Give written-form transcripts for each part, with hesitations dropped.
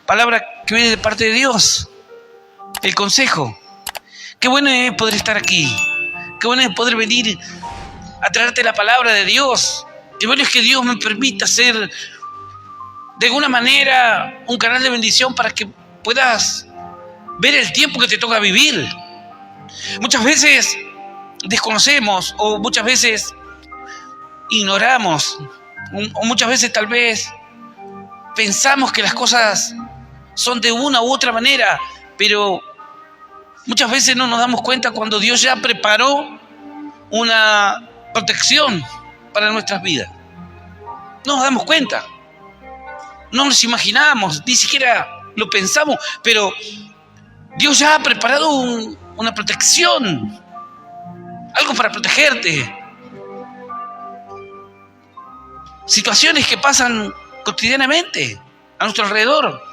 palabra que viene de parte de Dios, el consejo. Qué bueno es poder estar aquí. Qué bueno es poder venir a traerte la palabra de Dios. Qué bueno es que Dios me permita ser de alguna manera un canal de bendición para que puedas ver el tiempo que te toca vivir. Muchas veces desconocemos o muchas veces ignoramos o muchas veces tal vez pensamos que las cosas son de una u otra manera, pero muchas veces no nos damos cuenta cuando Dios ya preparó una protección para nuestras vidas. No nos damos cuenta, no nos imaginamos, ni siquiera lo pensamos, pero Dios ya ha preparado una protección, algo para protegerte. Situaciones que pasan cotidianamente a nuestro alrededor,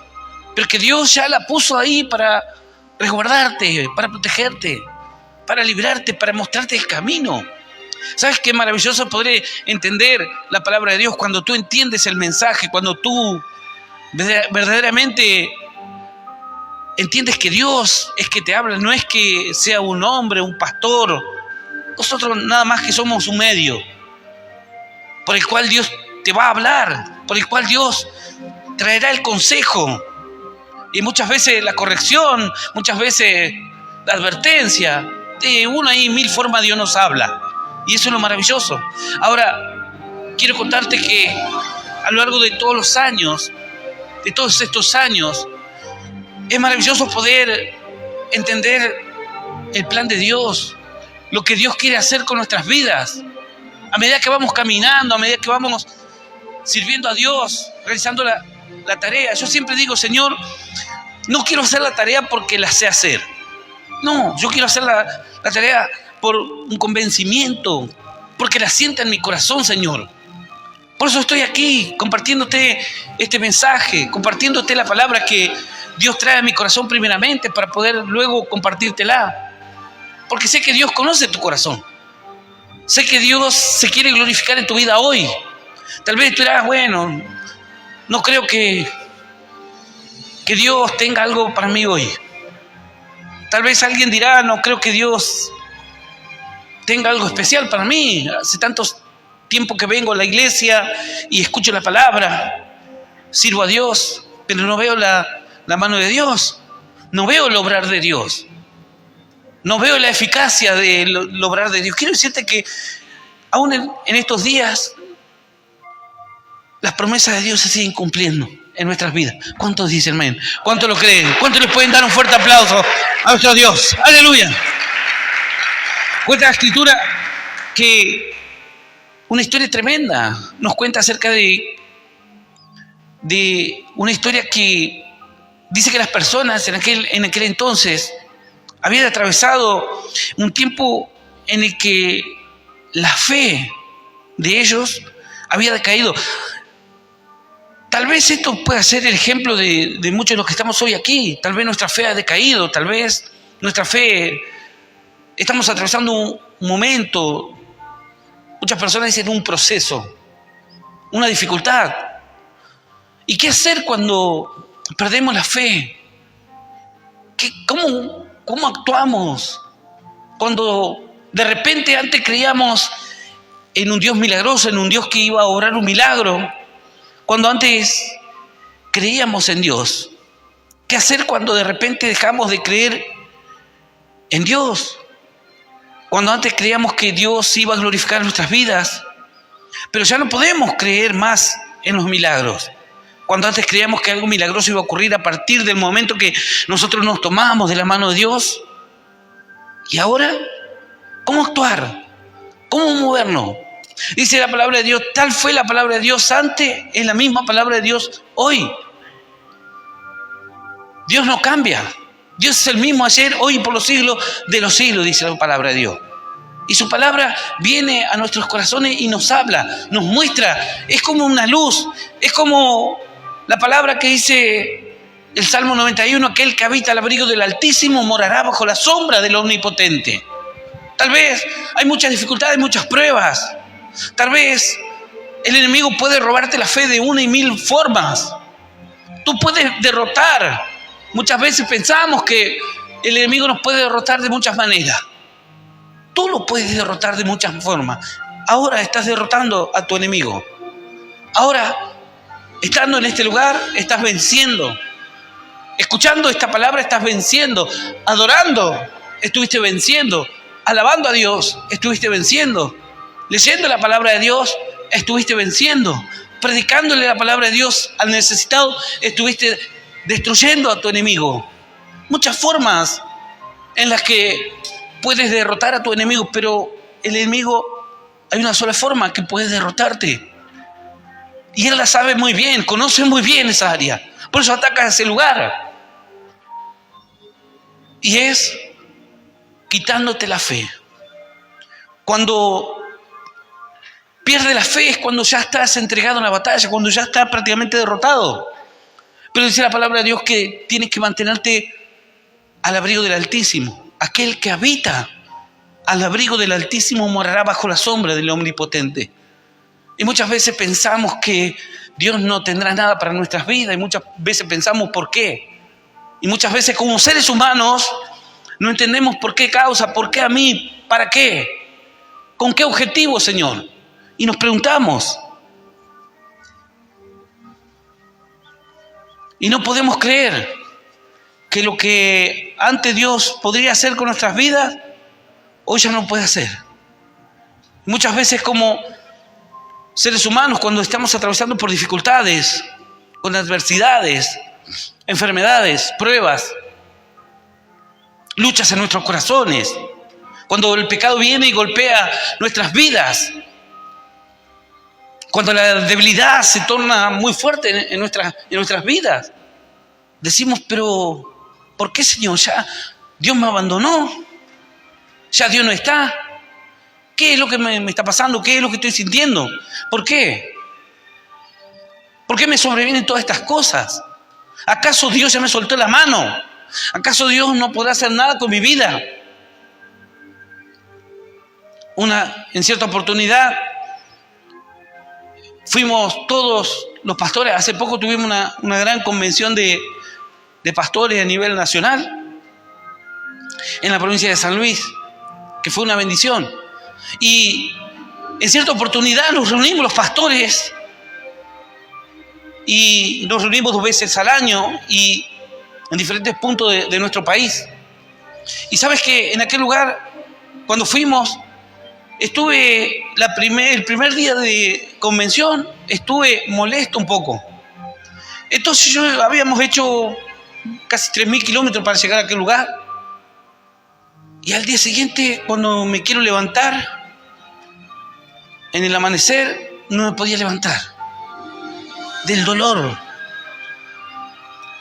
pero que Dios ya la puso ahí para resguardarte, para protegerte, para librarte, para mostrarte el camino. ¿Sabes qué maravilloso poder entender la palabra de Dios cuando tú entiendes el mensaje, cuando tú verdaderamente entiendes que Dios es que te habla, no es que sea un hombre, un pastor, nosotros nada más que somos un medio por el cual Dios te va a hablar, por el cual Dios traerá el consejo y muchas veces la corrección, muchas veces la advertencia. De una y mil formas Dios nos habla y eso es lo maravilloso. Ahora, quiero contarte que a lo largo de todos los años, de todos estos años, es maravilloso poder entender el plan de Dios, lo que Dios quiere hacer con nuestras vidas. A medida que vamos caminando, a medida que vamos sirviendo a Dios, realizando la tarea. Yo siempre digo, Señor, no quiero hacer la tarea porque la sé hacer. No, yo quiero hacer la tarea por un convencimiento, porque la sienta en mi corazón, Señor. Por eso estoy aquí, compartiéndote este mensaje, compartiéndote la palabra que Dios trae a mi corazón primeramente para poder luego compartírtela. Porque sé que Dios conoce tu corazón. Sé que Dios se quiere glorificar en tu vida hoy. Tal vez tú dirás, bueno, no creo que Dios tenga algo para mí hoy. Tal vez alguien dirá, no creo que Dios tenga algo especial para mí. Hace tanto tiempo que vengo a la iglesia y escucho la palabra, sirvo a Dios, pero no veo la mano de Dios. No veo el obrar de Dios. No veo la eficacia del obrar de Dios. Quiero decirte que aún en estos días las promesas de Dios se siguen cumpliendo en nuestras vidas. ¿Cuántos dicen amén? ¿Cuántos lo creen? ¿Cuántos les pueden dar un fuerte aplauso a nuestro Dios? ¡Aleluya! Cuenta la Escritura que una historia tremenda nos cuenta acerca de una historia que dice que las personas en aquel entonces habían atravesado un tiempo en el que la fe de ellos había decaído. Tal vez esto pueda ser el ejemplo de muchos de los que estamos hoy aquí. Tal vez nuestra fe ha decaído, tal vez nuestra fe, estamos atravesando un momento, muchas personas dicen un proceso, una dificultad. ¿Y qué hacer cuando perdemos la fe? ¿Cómo actuamos? Cuando de repente antes creíamos en un Dios milagroso, en un Dios que iba a obrar un milagro. Cuando antes creíamos en Dios. ¿Qué hacer cuando de repente dejamos de creer en Dios? Cuando antes creíamos que Dios iba a glorificar nuestras vidas, pero ya no podemos creer más en los milagros. Cuando antes creíamos que algo milagroso iba a ocurrir a partir del momento que nosotros nos tomamos de la mano de Dios. ¿Y ahora? ¿Cómo actuar? ¿Cómo movernos? Dice la palabra de Dios, tal fue la palabra de Dios antes, es la misma palabra de Dios hoy. Dios no cambia. Dios es el mismo ayer, hoy y por los siglos de los siglos, dice la palabra de Dios. Y su palabra viene a nuestros corazones y nos habla, nos muestra. Es como una luz, es como la palabra que dice el Salmo 91, aquel que habita al abrigo del Altísimo morará bajo la sombra del Omnipotente. Tal vez hay muchas dificultades, muchas pruebas. Tal vez el enemigo puede robarte la fe de una y mil formas. Tú puedes derrotar. Muchas veces pensamos que el enemigo nos puede derrotar de muchas maneras. Tú lo puedes derrotar de muchas formas. Ahora estás derrotando a tu enemigo. Ahora, estando en este lugar, estás venciendo. Escuchando esta palabra, estás venciendo. Adorando, estuviste venciendo. Alabando a Dios, estuviste venciendo. Leyendo la palabra de Dios, estuviste venciendo. Predicándole la palabra de Dios al necesitado, estuviste destruyendo a tu enemigo. Muchas formas en las que puedes derrotar a tu enemigo, pero el enemigo, hay una sola forma que puede derrotarte. Y él la sabe muy bien, conoce muy bien esa área. Por eso ataca ese lugar. Y es quitándote la fe. Cuando pierde la fe es cuando ya estás entregado en la batalla, cuando ya estás prácticamente derrotado. Pero dice la palabra de Dios que tienes que mantenerte al abrigo del Altísimo. Aquel que habita al abrigo del Altísimo morará bajo la sombra del Omnipotente. Y muchas veces pensamos que Dios no tendrá nada para nuestras vidas y muchas veces pensamos por qué. Y muchas veces como seres humanos no entendemos por qué causa, por qué a mí, para qué, con qué objetivo, Señor. Y nos preguntamos. Y no podemos creer que lo que antes Dios podría hacer con nuestras vidas, hoy ya no puede hacer. Muchas veces como seres humanos, cuando estamos atravesando por dificultades, con adversidades, enfermedades, pruebas, luchas en nuestros corazones, cuando el pecado viene y golpea nuestras vidas, cuando la debilidad se torna muy fuerte en nuestras vidas, decimos, pero ¿por qué, Señor? ¿Ya Dios me abandonó? ¿Ya Dios no está? ¿Qué es lo que me está pasando? ¿Qué es lo que estoy sintiendo? ¿Por qué? ¿Por qué me sobrevienen todas estas cosas? ¿Acaso Dios ya me soltó la mano? ¿Acaso Dios no podrá hacer nada con mi vida? En cierta oportunidad, fuimos todos los pastores. Hace poco tuvimos una gran convención de pastores a nivel nacional en la provincia de San Luis, que fue una bendición. Y en cierta oportunidad nos reunimos los pastores y nos reunimos 2 veces al año y en diferentes puntos de nuestro país. Y sabes que en aquel lugar, cuando fuimos, estuve el primer día de convención, estuve molesto un poco. Entonces habíamos hecho casi 3.000 kilómetros para llegar a aquel lugar. Y al día siguiente, cuando me quiero levantar, en el amanecer, no me podía levantar. Del dolor.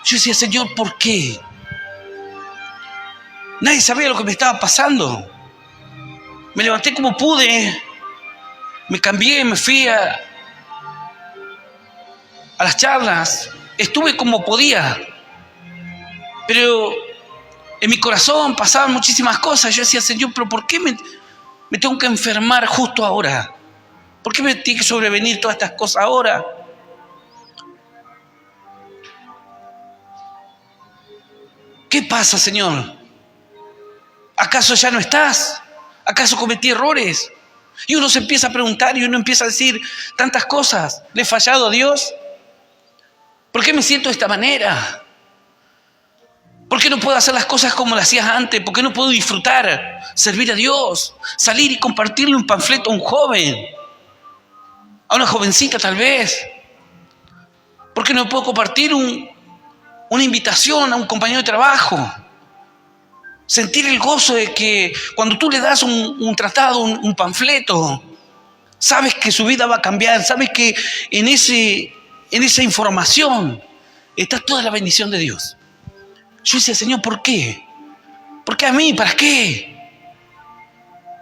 Yo decía, Señor, ¿por qué? Nadie sabía lo que me estaba pasando. Me levanté como pude. Me cambié, me fui a las charlas. Estuve como podía. Pero en mi corazón pasaban muchísimas cosas. Yo decía, Señor, ¿pero por qué me tengo que enfermar justo ahora? ¿Por qué me tiene que sobrevenir todas estas cosas ahora? ¿Qué pasa, Señor? ¿Acaso ya no estás? ¿Acaso cometí errores? Y uno se empieza a preguntar y uno empieza a decir tantas cosas. ¿Le he fallado a Dios? ¿Por qué me siento de esta manera? ¿Por qué no puedo hacer las cosas como las hacías antes? ¿Por qué no puedo disfrutar, servir a Dios, salir y compartirle un panfleto a un joven? A una jovencita tal vez. ¿Por qué no puedo compartir una invitación a un compañero de trabajo? Sentir el gozo de que cuando tú le das un tratado, un panfleto, sabes que su vida va a cambiar, sabes que en esa información está toda la bendición de Dios. Yo decía, Señor, ¿por qué? ¿Por qué a mí? ¿Para qué?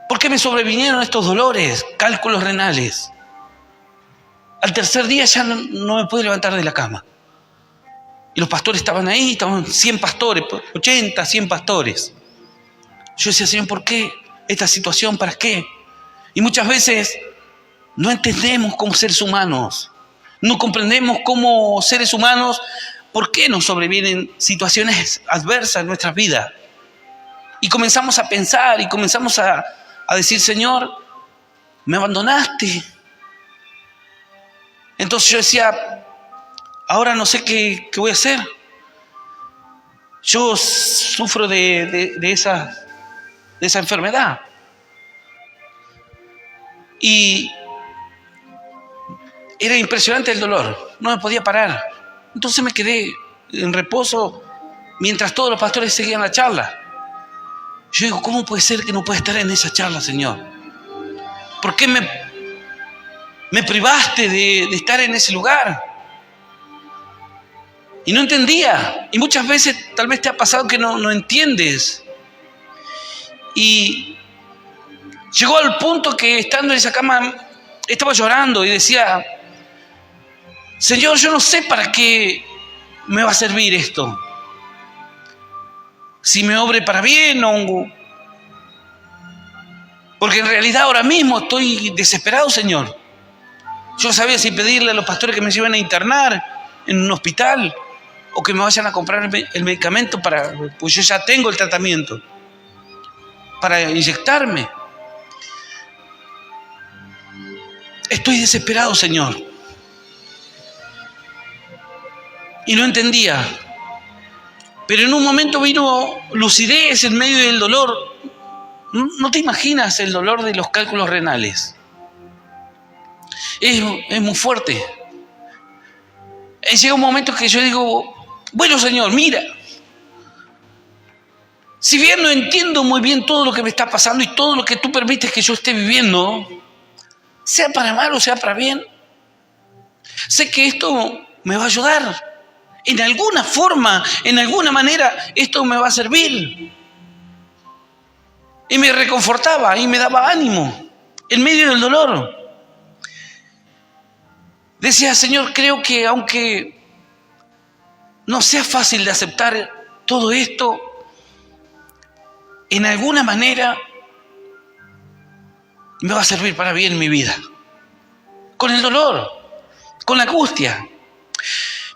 ¿Por qué me sobrevinieron estos dolores, cálculos renales? Al tercer día ya no me pude levantar de la cama. Y los pastores estaban ahí, estaban 100 pastores, 80, 100 pastores. Yo decía, Señor, ¿por qué esta situación? ¿Para qué? Y muchas veces no entendemos como seres humanos. No comprendemos cómo seres humanos ¿por qué nos sobrevienen situaciones adversas en nuestras vidas? Y comenzamos a pensar y comenzamos a decir, Señor, me abandonaste. Entonces yo decía, ahora no sé qué voy a hacer. Yo sufro de esa enfermedad. Y era impresionante el dolor, no me podía parar. Entonces me quedé en reposo mientras todos los pastores seguían la charla. Yo digo, ¿cómo puede ser que no pueda estar en esa charla, Señor? ¿Por qué me privaste de estar en ese lugar? Y no entendía. Y muchas veces tal vez te ha pasado que no entiendes. Y llegó al punto que estando en esa cama estaba llorando y decía, Señor, yo no sé para qué me va a servir esto. Si me obre para bien o... Porque en realidad ahora mismo estoy desesperado, Señor. Yo no sabía si pedirle a los pastores que me lleven a internar en un hospital o que me vayan a comprar el medicamento pues yo ya tengo el tratamiento para inyectarme. Estoy desesperado, Señor. Y no entendía. Pero en un momento vino lucidez en medio del dolor. No te imaginas el dolor de los cálculos renales. Es muy fuerte. Llega un momento que yo digo, bueno, Señor, mira. Si bien no entiendo muy bien todo lo que me está pasando y todo lo que tú permites que yo esté viviendo, sea para mal o sea para bien, sé que esto me va a ayudar. En alguna forma, en alguna manera, esto me va a servir. Y me reconfortaba y me daba ánimo en medio del dolor. Decía, Señor, creo que aunque no sea fácil de aceptar todo esto, en alguna manera me va a servir para bien mi vida. Con el dolor, con la angustia.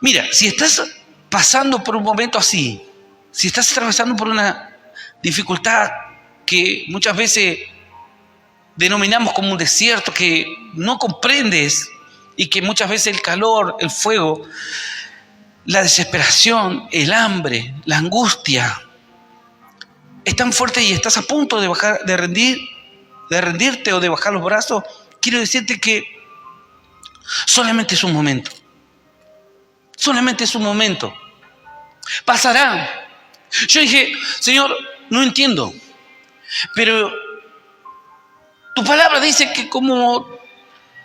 Mira, si estás pasando por un momento así, si estás atravesando por una dificultad que muchas veces denominamos como un desierto que no comprendes y que muchas veces el calor, el fuego, la desesperación, el hambre, la angustia es tan fuerte y estás a punto de rendirte o de bajar los brazos, quiero decirte que solamente es un momento. Solamente es un momento. Pasará. Yo dije, Señor, no entiendo, pero tu palabra dice que como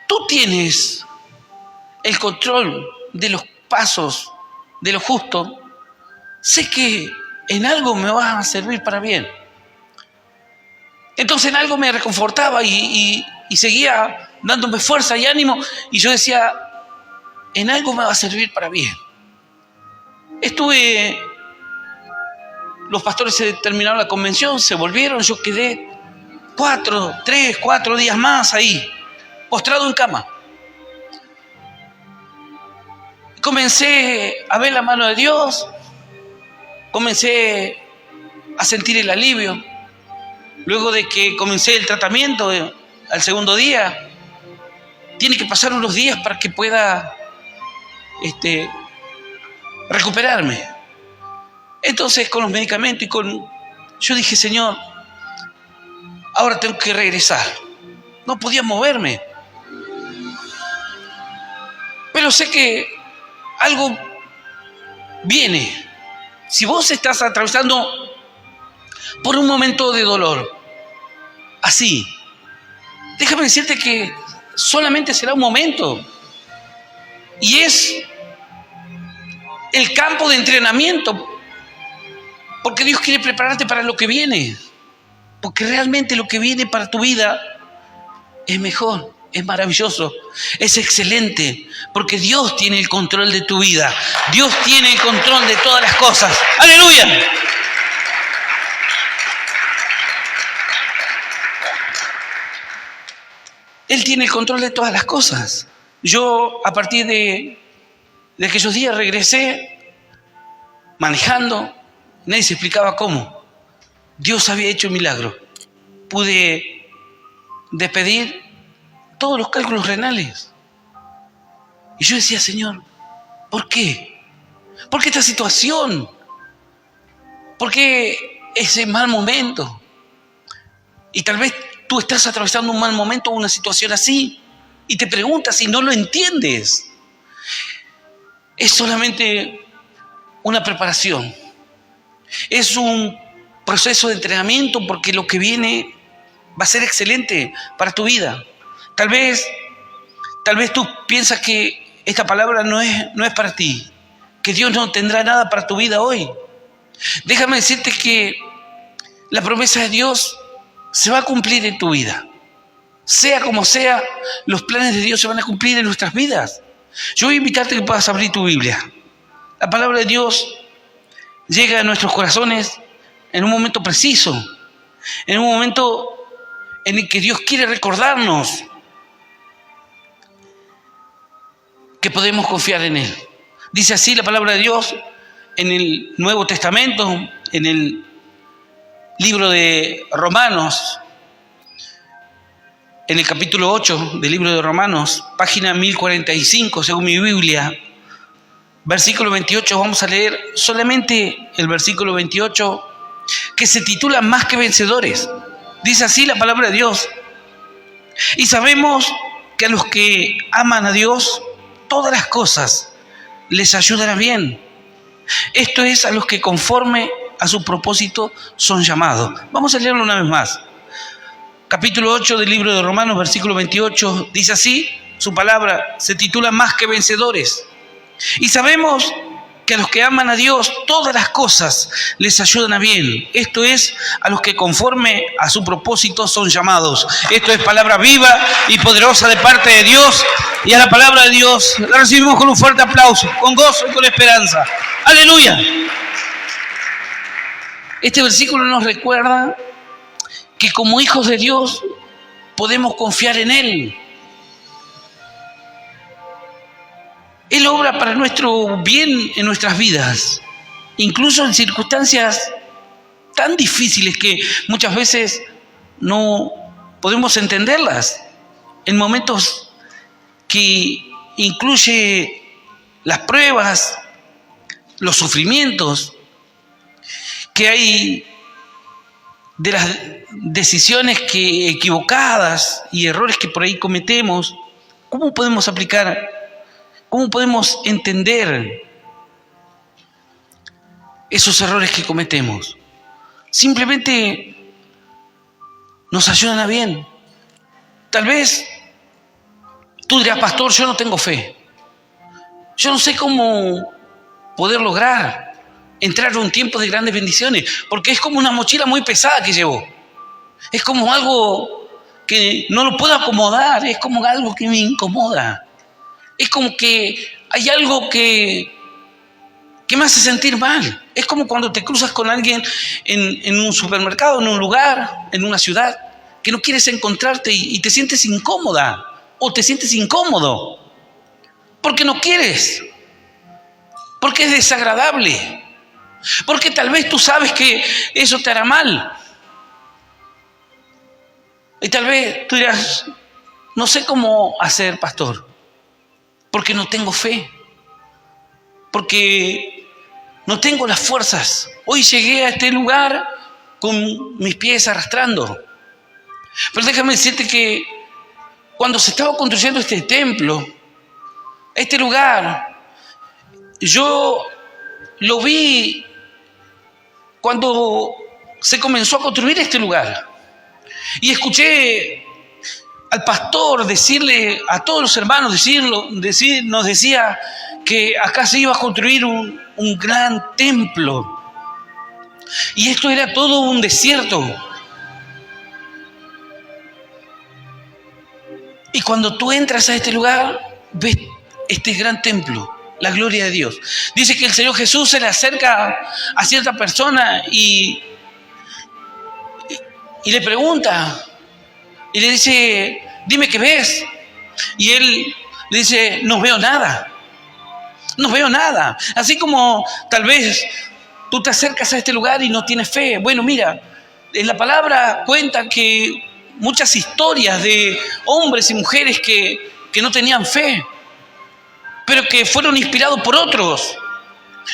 tú tienes el control de los pasos de lo justo, sé que en algo me va a servir para bien. Entonces en algo me reconfortaba y seguía dándome fuerza y ánimo, y yo decía, en algo me va a servir para bien. Los pastores se terminaron la convención, se volvieron, yo quedé 4 días más ahí, postrado en cama. Comencé a ver la mano de Dios, comencé a sentir el alivio. Luego de que comencé el tratamiento, al segundo día, tiene que pasar unos días para que pueda recuperarme. Entonces con los medicamentos yo dije, Señor, ahora tengo que regresar. No podía moverme. Pero sé que algo viene. Si vos estás atravesando por un momento de dolor, así, déjame decirte que solamente será un momento. Y es el campo de entrenamiento. Porque Dios quiere prepararte para lo que viene. Porque realmente lo que viene para tu vida es mejor, es maravilloso, es excelente. Porque Dios tiene el control de tu vida. Dios tiene el control de todas las cosas. ¡Aleluya! Él tiene el control de todas las cosas. Yo, a partir de aquellos días, regresé manejando, nadie se explicaba cómo. Dios había hecho un milagro. Pude despedir todos los cálculos renales. Y yo decía, Señor, ¿por qué? ¿Por qué esta situación? ¿Por qué ese mal momento? Y tal vez tú estás atravesando un mal momento o una situación así y te preguntas y no lo entiendes. Es solamente una preparación. Es un proceso de entrenamiento porque lo que viene va a ser excelente para tu vida. Tal vez tú piensas que esta palabra no es para ti, que Dios no tendrá nada para tu vida hoy. Déjame decirte que la promesa de Dios se va a cumplir en tu vida. Sea como sea, los planes de Dios se van a cumplir en nuestras vidas. Yo voy a invitarte a que puedas abrir tu Biblia. La palabra de Dios llega a nuestros corazones en un momento preciso, en un momento en el que Dios quiere recordarnos que podemos confiar en Él. Dice así la palabra de Dios en el Nuevo Testamento, en el libro de Romanos, en el capítulo 8 del libro de Romanos, página 1045, según mi Biblia, versículo 28, vamos a leer solamente el versículo 28, que se titula Más que vencedores. Dice así la palabra de Dios. Y sabemos que a los que aman a Dios, todas las cosas les ayudan a bien. Esto es a los que conforme a su propósito son llamados. Vamos a leerlo una vez más. Capítulo 8 del libro de Romanos, versículo 28, dice así, su palabra se titula Más que vencedores. Y sabemos que a los que aman a Dios, todas las cosas les ayudan a bien. Esto es a los que conforme a su propósito son llamados. Esto es palabra viva y poderosa de parte de Dios. Y a la palabra de Dios la recibimos con un fuerte aplauso, con gozo y con esperanza. ¡Aleluya! Este versículo nos recuerda que como hijos de Dios podemos confiar en Él. Él obra para nuestro bien en nuestras vidas, incluso en circunstancias tan difíciles que muchas veces no podemos entenderlas, en momentos que incluye las pruebas, los sufrimientos que hay de las decisiones equivocadas y errores que por ahí cometemos. ¿Cómo podemos aplicar? ¿Cómo podemos entender esos errores que cometemos? Simplemente nos ayudan a bien. Tal vez tú dirás, pastor, yo no tengo fe. Yo no sé cómo poder lograr entrar a un tiempo de grandes bendiciones, porque es como una mochila muy pesada que llevo. Es como algo que no lo puedo acomodar, es como algo que me incomoda. Es como que hay algo que me hace sentir mal. Es como cuando te cruzas con alguien en un supermercado, en un lugar, en una ciudad, que no quieres encontrarte y te sientes incómoda o te sientes incómodo. Porque no quieres. Porque es desagradable. Porque tal vez tú sabes que eso te hará mal. Y tal vez tú dirás, no sé cómo hacer, pastor. Porque no tengo fe, porque no tengo las fuerzas. Hoy llegué a este lugar con mis pies arrastrando. Pero déjame decirte que cuando se estaba construyendo este templo, este lugar, yo lo vi cuando se comenzó a construir este lugar. Y escuché al pastor decirle a todos los hermanos, nos decía que acá se iba a construir un gran templo. Y esto era todo un desierto. Y cuando tú entras a este lugar, ves este gran templo, la gloria de Dios. Dice que el Señor Jesús se le acerca a cierta persona y le pregunta, y le dice, dime qué ves. Y él le dice, no veo nada. No veo nada. Así como tal vez tú te acercas a este lugar y no tienes fe. Bueno, mira, en la palabra cuenta que muchas historias de hombres y mujeres que no tenían fe, pero que fueron inspirados por otros.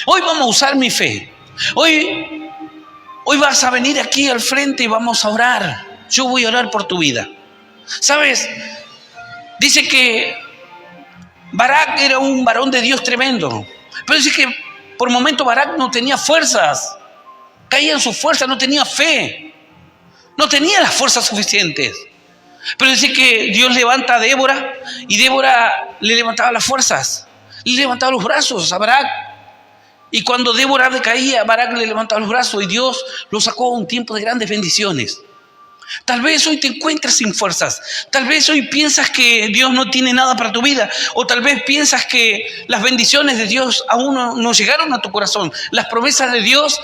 Hoy vamos a usar mi fe. Hoy vas a venir aquí al frente y vamos a orar. Yo voy a orar por tu vida. ¿Sabes? Dice que Barak era un varón de Dios tremendo. Pero dice que por momentos Barak no tenía fuerzas. Caía en sus fuerzas, no tenía fe. No tenía las fuerzas suficientes. Pero dice que Dios levanta a Débora y Débora le levantaba las fuerzas. Le levantaba los brazos a Barak. Y cuando Débora decaía, Barak le levantaba los brazos y Dios lo sacó a un tiempo de grandes bendiciones. Tal vez hoy te encuentres sin fuerzas. Tal vez hoy piensas que Dios no tiene nada para tu vida. O tal vez piensas que las bendiciones de Dios aún no llegaron a tu corazón. Las promesas de Dios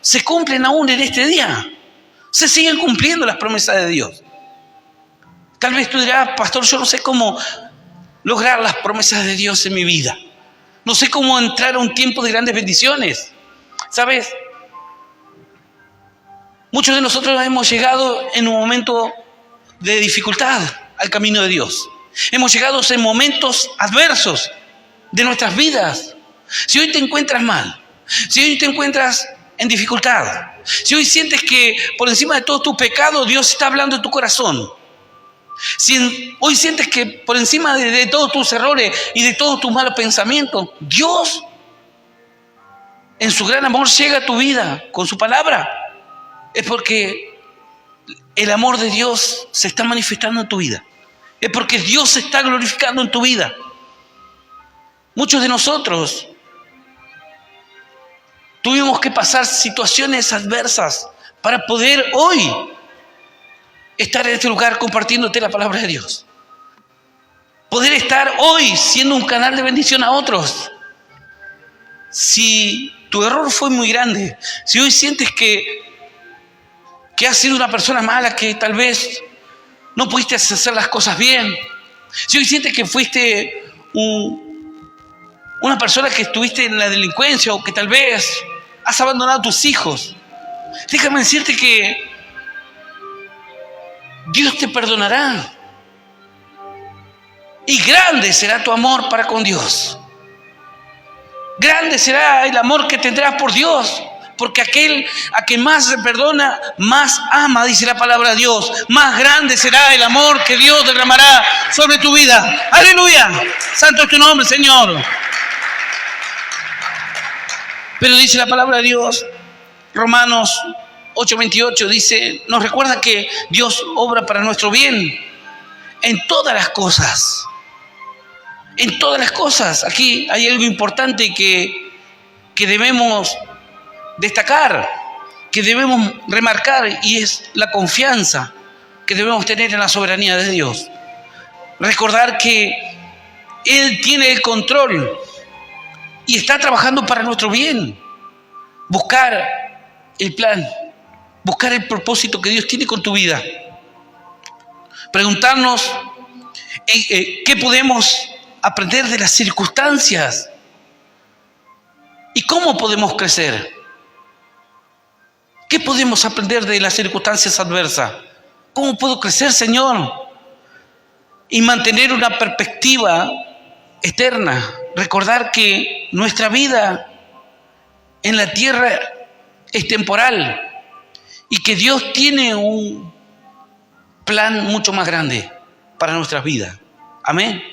se cumplen aún en este día. Se siguen cumpliendo las promesas de Dios. Tal vez tú dirás, pastor, yo no sé cómo lograr las promesas de Dios en mi vida. No sé cómo entrar a un tiempo de grandes bendiciones. ¿Sabes? Muchos de nosotros hemos llegado en un momento de dificultad al camino de Dios. Hemos llegado en momentos adversos de nuestras vidas. Si hoy te encuentras mal, si hoy te encuentras en dificultad, si hoy sientes que por encima de todos tus pecados Dios está hablando en tu corazón, si hoy sientes que por encima de todos tus errores y de todos tus malos pensamientos, Dios en su gran amor llega a tu vida con su palabra, es porque el amor de Dios se está manifestando en tu vida. Es porque Dios se está glorificando en tu vida. Muchos de nosotros tuvimos que pasar situaciones adversas para poder hoy estar en este lugar compartiéndote la palabra de Dios. Poder estar hoy siendo un canal de bendición a otros. Si tu error fue muy grande, si hoy sientes que has sido una persona mala, que tal vez no pudiste hacer las cosas bien, si hoy sientes que fuiste una persona que estuviste en la delincuencia o que tal vez has abandonado a tus hijos, déjame decirte que Dios te perdonará. Y grande será tu amor para con Dios. Grande será el amor que tendrás por Dios. Porque aquel a quien más se perdona, más ama, dice la palabra de Dios. Más grande será el amor que Dios derramará sobre tu vida. ¡Aleluya! Santo es tu nombre, Señor. Pero dice la palabra de Dios, Romanos 8:28, dice, nos recuerda que Dios obra para nuestro bien en todas las cosas. En todas las cosas. Aquí hay algo importante que debemos destacar, que debemos remarcar, y es la confianza que debemos tener en la soberanía de Dios. Recordar que Él tiene el control y está trabajando para nuestro bien. Buscar el plan, buscar el propósito que Dios tiene con tu vida. Preguntarnos qué podemos aprender de las circunstancias y cómo podemos crecer. ¿Qué podemos aprender de las circunstancias adversas? ¿Cómo puedo crecer, Señor? Y mantener una perspectiva eterna. Recordar que nuestra vida en la tierra es temporal y que Dios tiene un plan mucho más grande para nuestras vidas. Amén.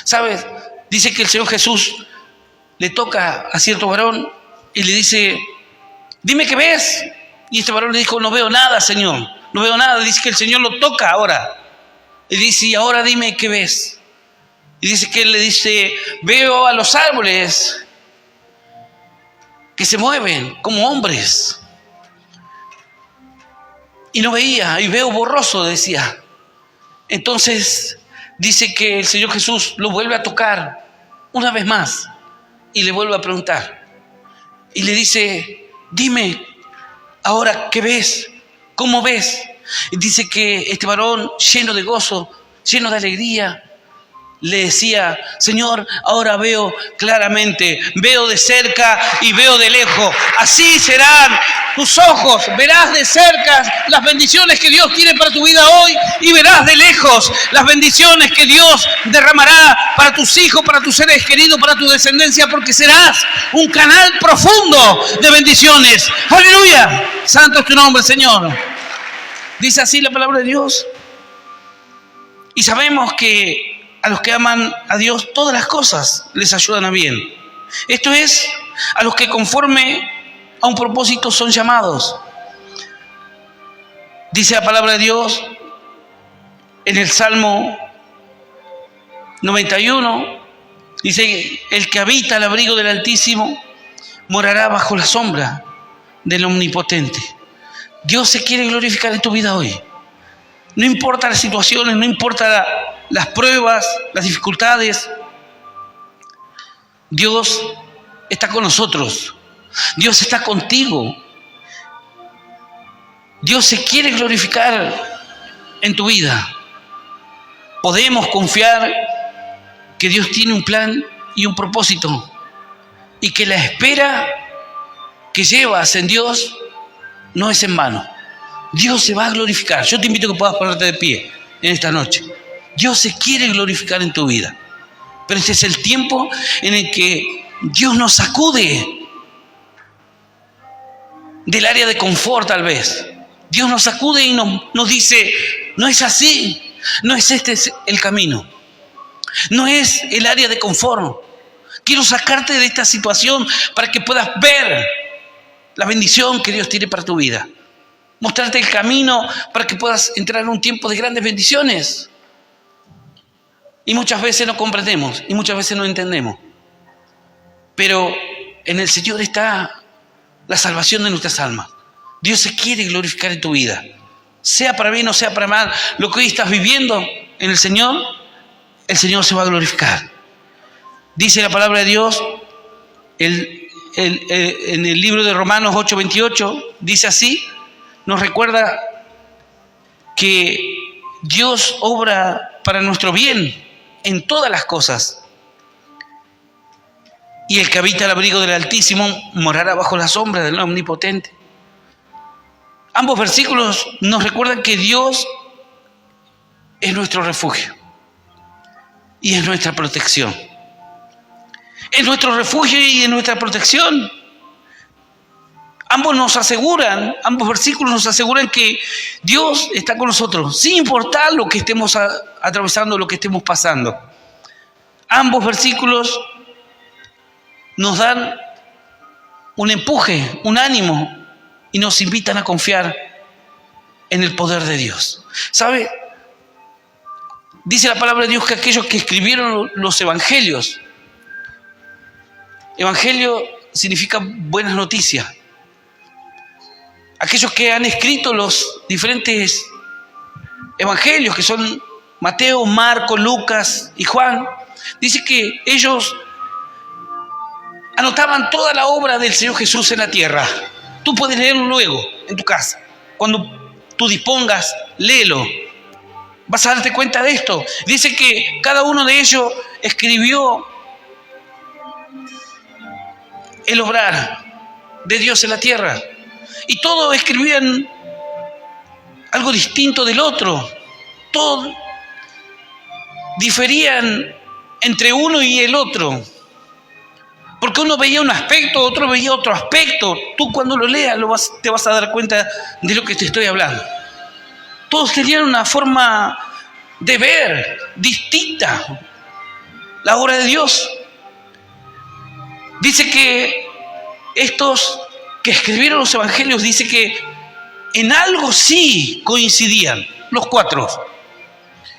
¿Sabes? Dice que el Señor Jesús le toca a cierto varón y le dice, dime qué ves. Y este varón le dijo, no veo nada, Señor, no veo nada. Dice que el Señor lo toca ahora. Y dice, y ahora dime qué ves. Y dice que él le dice, veo a los árboles que se mueven como hombres. Y no veía, y veo borroso, decía. Entonces dice que el Señor Jesús lo vuelve a tocar una vez más y le vuelve a preguntar. Y le dice, dime ahora qué ves, cómo ves. Y dice que este varón, lleno de gozo, lleno de alegría, le decía: Señor, ahora veo claramente, veo de cerca y veo de lejos. Así serán tus ojos, verás de cerca las bendiciones que Dios tiene para tu vida hoy y verás de lejos las bendiciones que Dios derramará para tus hijos, para tus seres queridos, para tu descendencia, porque serás un canal profundo de bendiciones. ¡Aleluya! Santo es tu nombre, Señor. Dice así la palabra de Dios. Y sabemos que a los que aman a Dios, todas las cosas les ayudan a bien. Esto es, a los que conforme a un propósito son llamados. Dice la palabra de Dios en el Salmo 91, dice: el que habita al abrigo del Altísimo morará bajo la sombra del Omnipotente. Dios se quiere glorificar en tu vida hoy. No importa las situaciones, no importa las pruebas, las dificultades. Dios está con nosotros. Dios está contigo. Dios se quiere glorificar en tu vida. Podemos confiar que Dios tiene un plan y un propósito, y que la espera que llevas en Dios no es en vano. Dios se va a glorificar. Yo te invito a que puedas ponerte de pie en esta noche. Dios se quiere glorificar en tu vida. Pero este es el tiempo en el que Dios nos sacude del área de confort, tal vez. Dios nos sacude y nos dice: no es así, no es este el camino, no es el área de confort. Quiero sacarte de esta situación para que puedas ver la bendición que Dios tiene para tu vida. Mostrarte el camino para que puedas entrar en un tiempo de grandes bendiciones. Y muchas veces no comprendemos y muchas veces no entendemos. Pero en el Señor está la salvación de nuestras almas. Dios se quiere glorificar en tu vida. Sea para bien o sea para mal, lo que hoy estás viviendo en el Señor se va a glorificar. Dice la palabra de Dios en el libro de Romanos 8:28, dice así, nos recuerda que Dios obra para nuestro bien en todas las cosas. Y el que habita al abrigo del Altísimo morará bajo la sombra del Omnipotente. Ambos versículos nos recuerdan que Dios es nuestro refugio y es nuestra protección. Es nuestro refugio y es nuestra protección. Ambos versículos nos aseguran que Dios está con nosotros, sin importar lo que estemos atravesando, lo que estemos pasando. Ambos versículos nos dan un empuje, un ánimo, y nos invitan a confiar en el poder de Dios. ¿Sabe? Dice la palabra de Dios que aquellos que escribieron los evangelios, evangelio significa buenas noticias. Aquellos que han escrito los diferentes evangelios, que son Mateo, Marcos, Lucas y Juan, dice que ellos anotaban toda la obra del Señor Jesús en la tierra. Tú puedes leerlo luego en tu casa. Cuando tú dispongas, léelo. Vas a darte cuenta de esto. Dice que cada uno de ellos escribió el obrar de Dios en la tierra. Y todos escribían algo distinto del otro. Todos diferían entre uno y el otro. Porque uno veía un aspecto, otro veía otro aspecto. Tú cuando lo leas te vas a dar cuenta de lo que te estoy hablando. Todos tenían una forma de ver distinta la obra de Dios. Dice que estos que escribieron los evangelios, dice que en algo sí coincidían los cuatro.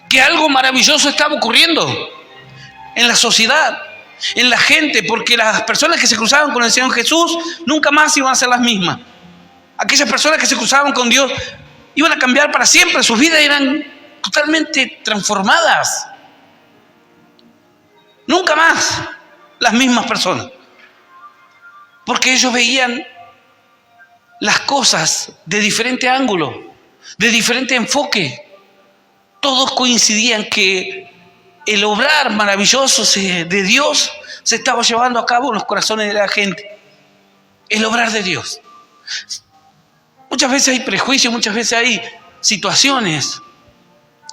Que algo maravilloso estaba ocurriendo en la sociedad, en la gente, porque las personas que se cruzaban con el Señor Jesús nunca más iban a ser las mismas. Aquellas personas que se cruzaban con Dios iban a cambiar para siempre, sus vidas eran totalmente transformadas. Nunca más las mismas personas, porque ellos veían las cosas de diferente ángulo, de diferente enfoque. Todos coincidían que el obrar maravilloso de Dios se estaba llevando a cabo en los corazones de la gente. El obrar de Dios. Muchas veces hay prejuicios, muchas veces hay situaciones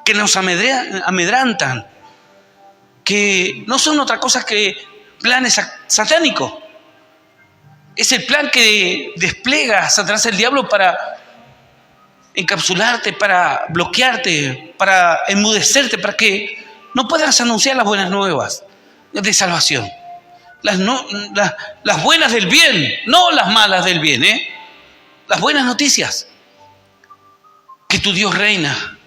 que nos amedrantan, que no son otra cosa que planes satánicos. Es el plan que despliega Satanás, el diablo, para encapsularte, para bloquearte, para enmudecerte, para que no puedas anunciar las buenas nuevas de salvación. Las buenas del bien, no las malas del bien, las buenas noticias. Que tu Dios reina,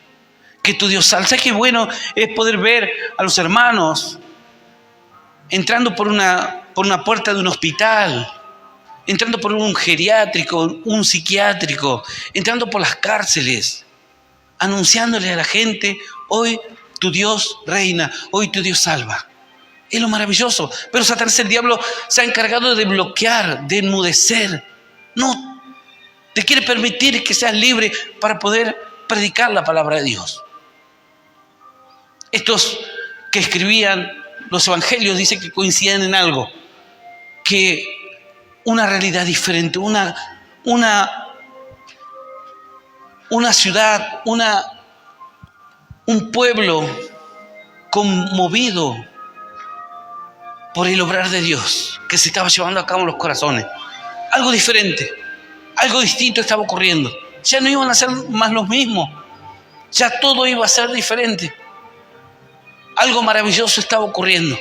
que tu Dios salva. ¿Sabes qué bueno es poder ver a los hermanos entrando por una puerta de un hospital, entrando por un geriátrico, un psiquiátrico, entrando por las cárceles, anunciándole a la gente: hoy tu Dios reina, hoy tu Dios salva? Es lo maravilloso. Pero Satanás, el diablo, se ha encargado de bloquear, de enmudecer. No te quiere permitir que seas libre para poder predicar la palabra de Dios. Estos que escribían los evangelios dicen que coincidían en algo, que una realidad diferente, una ciudad, un pueblo conmovido por el obrar de Dios que se estaba llevando a cabo en los corazones. Algo diferente, algo distinto estaba ocurriendo. Ya no iban a ser más los mismos, ya todo iba a ser diferente. Algo maravilloso estaba ocurriendo.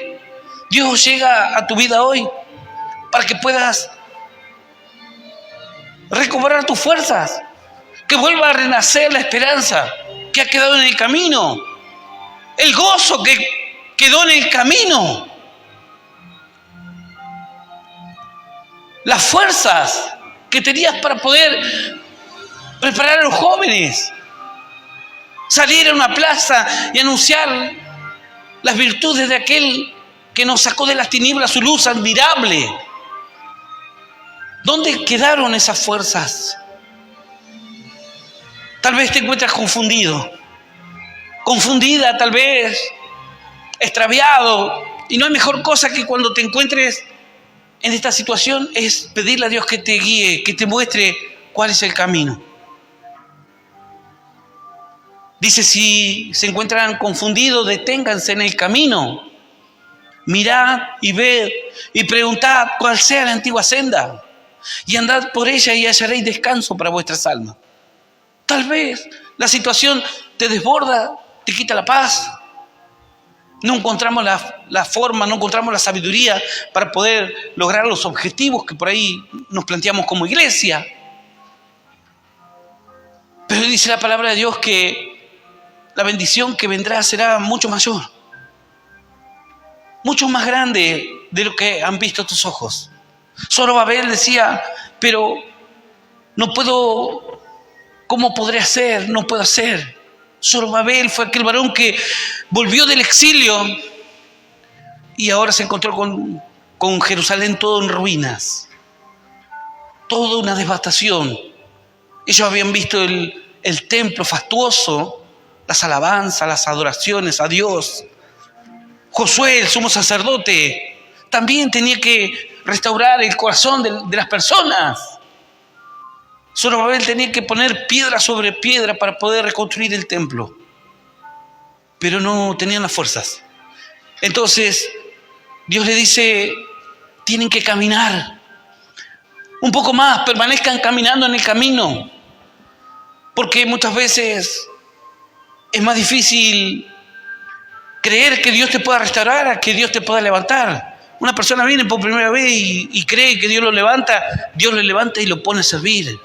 Dios llega a tu vida hoy para que puedas recobrar tus fuerzas, que vuelva a renacer la esperanza que ha quedado en el camino, el gozo que quedó en el camino, las fuerzas que tenías para poder preparar a los jóvenes, salir a una plaza y anunciar las virtudes de aquel que nos sacó de las tinieblas su luz admirable. ¿Dónde quedaron esas fuerzas? Tal vez te encuentras confundido, confundida, tal vez extraviado, y no hay mejor cosa que cuando te encuentres en esta situación es pedirle a Dios que te guíe, que te muestre cuál es el camino. Dice: si se encuentran confundidos, deténganse en el camino, mirad y ved y preguntad cuál sea la antigua senda, y andad por ella y hallaréis descanso para vuestras almas. Tal vez la situación te desborda, te quita la paz. No encontramos la forma, no encontramos la sabiduría para poder lograr los objetivos que por ahí nos planteamos como iglesia. Pero dice la palabra de Dios que la bendición que vendrá será mucho mayor, mucho más grande de lo que han visto tus ojos. Zorobabel decía: pero no puedo, ¿cómo podré hacer? No puedo hacer. Zorobabel fue aquel varón que volvió del exilio y ahora se encontró con Jerusalén todo en ruinas, toda una devastación. Ellos habían visto el templo fastuoso, las alabanzas, las adoraciones a Dios. Josué, el sumo sacerdote, también tenía que restaurar el corazón de las personas. Zorobabel tenía que poner piedra sobre piedra para poder reconstruir el templo, pero no tenían las fuerzas. Entonces Dios le dice: tienen que caminar un poco más, permanezcan caminando en el camino, porque muchas veces es más difícil creer que Dios te pueda restaurar a que Dios te pueda levantar. Una persona viene por primera vez y cree que Dios lo levanta y lo pone a servir.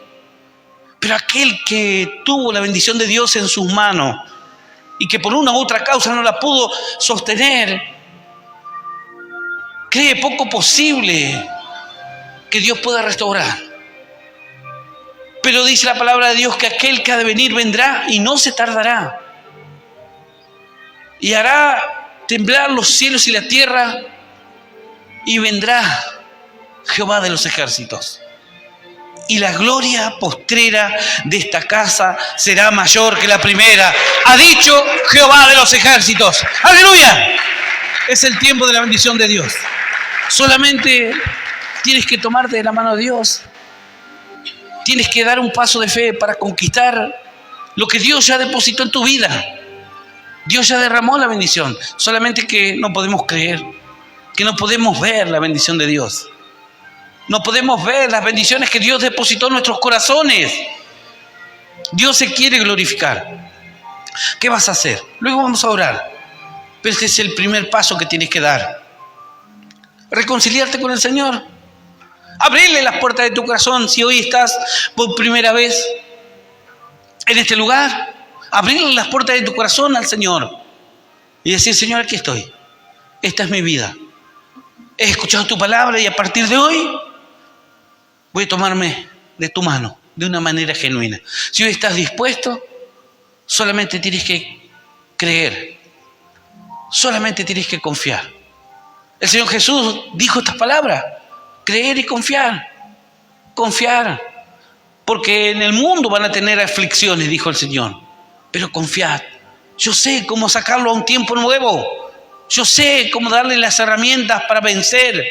Pero aquel que tuvo la bendición de Dios en sus manos y que por una u otra causa no la pudo sostener, cree poco posible que Dios pueda restaurar. Pero dice la palabra de Dios que aquel que ha de venir vendrá y no se tardará, y hará temblar los cielos y la tierra, y vendrá Jehová de los ejércitos. y la gloria postrera de esta casa será mayor que la primera. Ha dicho Jehová de los ejércitos. ¡Aleluya! Es el tiempo de la bendición de Dios. Solamente tienes que tomarte de la mano de Dios. Tienes que dar un paso de fe para conquistar lo que Dios ya depositó en tu vida. Dios ya derramó la bendición. Solamente que no podemos creer, que no podemos ver la bendición de Dios. No podemos ver las bendiciones que Dios depositó en nuestros corazones. Dios se quiere glorificar. ¿Qué vas a hacer? Luego vamos a orar. Pero este es el primer paso que tienes que dar. Reconciliarte con el Señor. Abrirle las puertas de tu corazón. Si hoy estás por primera vez en este lugar, abrirle las puertas de tu corazón al Señor. Y decir, Señor, aquí estoy. Esta es mi vida. He escuchado tu palabra y a partir de hoy voy a tomarme de tu mano de una manera genuina. Si hoy estás dispuesto, solamente tienes que creer. Solamente tienes que confiar. El Señor Jesús dijo estas palabras. Creer y confiar. Confiar. Porque en el mundo van a tener aflicciones, dijo el Señor. Pero confiad. Yo sé cómo sacarlo a un tiempo nuevo. Yo sé cómo darle las herramientas para vencer.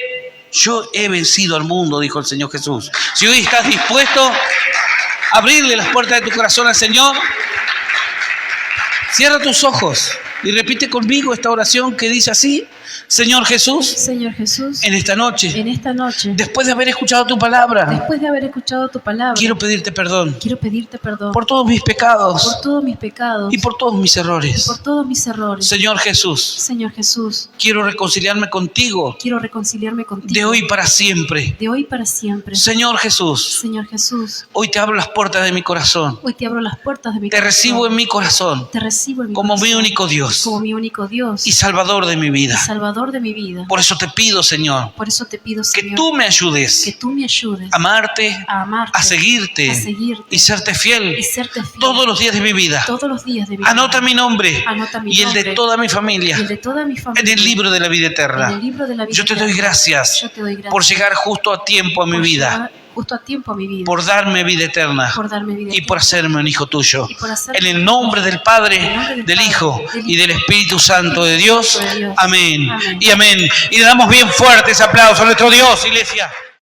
Yo he vencido al mundo, dijo el Señor Jesús. Si hoy estás dispuesto a abrirle las puertas de tu corazón al Señor, cierra tus ojos y repite conmigo esta oración que dice así. Señor Jesús, en esta noche, después de haber escuchado tu palabra, quiero pedirte perdón por todos mis pecados y por todos mis errores. Señor Jesús, quiero reconciliarme contigo de hoy para siempre. Señor Jesús, hoy te abro las puertas de mi corazón. Te recibo en mi corazón como mi único Dios y Salvador de mi vida. Por eso te pido, Señor, que tú me ayudes a amarte, a seguirte y serte fiel todos los días de mi vida. Anota mi nombre y el de toda mi familia en el libro de la vida eterna. Yo te doy gracias por llegar justo a tiempo a mi vida, por darme vida eterna y por hacerme un hijo tuyo. En el nombre del Padre, del Hijo y del Espíritu Santo de Dios. Amén y amén. Y le damos bien fuerte ese aplauso a nuestro Dios, iglesia.